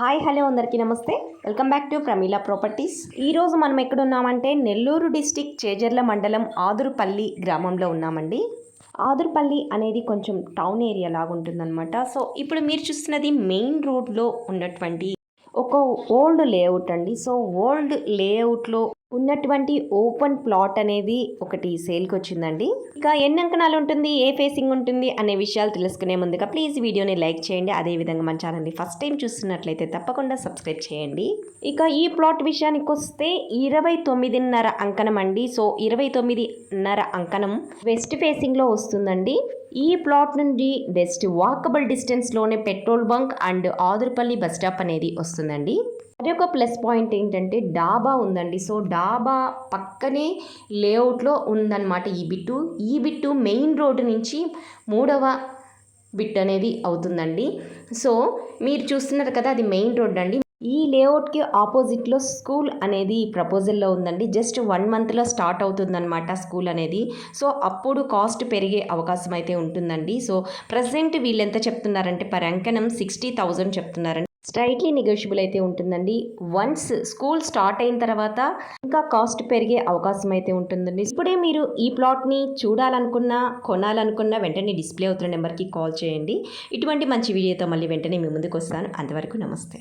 Hi hello అందరికీ నమస్తే. Welcome back to Pramila properties. ఈరోజు మనం ఎక్కడున్నామంటే నెల్లూరు డిస్టిక్ చేజర్ల మండలం ఆదురుపల్లి గ్రామంలో ఉన్నామండి. ఆదురుపల్లి అనేది కొంచెం టౌన్ ఏరియా లాగా ఉంటుందన్నమాట. సో ఇప్పుడు మీరు చూస్తున్నది మెయిన్ రోడ్లో ఉన్నటువంటి ఒక ఓల్డ్ లేఅవుట్ అండి. సో ఓల్డ్ లేఅవుట్లో ఉన్నటువంటి ఓపెన్ ప్లాట్ అనేది ఒకటి సేల్కి వచ్చిందండి. ఇక ఎన్ని అంకణాలు ఉంటుంది, ఏ ఫేసింగ్ ఉంటుంది అనే విషయాలు తెలుసుకునే ముందుగా ప్లీజ్ వీడియోని లైక్ చేయండి. అదేవిధంగా మన ఛానల్ని ఫస్ట్ టైం చూస్తున్నట్లయితే తప్పకుండా సబ్స్క్రైబ్ చేయండి. ఇక ఈ ప్లాట్ విషయానికి వస్తే 29.5 అంకణం అండి. సో 29.5 అంకణం వెస్ట్ ఫేసింగ్లో వస్తుందండి. ఈ ప్లాట్ నుండి బెస్ట్ వాకబుల్ డిస్టెన్స్లోనే petrol bunk and Adurupalli bus stop అనేది వస్తుందండి. అది ఒక ప్లస్ పాయింట్ ఏంటంటే డాబా ఉందండి. సో డాబా పక్కనే లేఅవుట్లో ఉందన్నమాట ఈ బిట్టు మెయిన్ రోడ్డు నుంచి 3వ బిట్ అనేది అవుతుందండి. సో మీరు చూస్తున్నారు కదా, అది మెయిన్ రోడ్ అండి. ఈ లేఅవుట్కి ఆపోజిట్లో స్కూల్ అనేది ప్రపోజల్లో ఉందండి. జస్ట్ 1 మంత్లో స్టార్ట్ అవుతుందన్నమాట స్కూల్ అనేది. సో అప్పుడు కాస్ట్ పెరిగే అవకాశం అయితే ఉంటుందండి. సో ప్రజెంట్ వీళ్ళు ఎంత చెప్తున్నారంటే పర్ అంకణం 60,000 చెప్తున్నారండి. స్ట్రైట్లీ నెగోషియబుల్ అయితే ఉంటుందండి. వన్స్ స్కూల్ స్టార్ట్ అయిన తర్వాత ఇంకా కాస్ట్ పెరిగే అవకాశం అయితే ఉంటుందండి. ఇప్పుడే మీరు ఈ ప్లాట్ని చూడాలనుకున్నా కొనాలనుకున్నా వెంటనే డిస్ప్లే అవుతున్న నెంబర్కి కాల్ చేయండి. ఇటువంటి మంచి వీడియోతో మళ్ళీ వెంటనే మీ ముందుకు వస్తాను. అంతవరకు నమస్తే.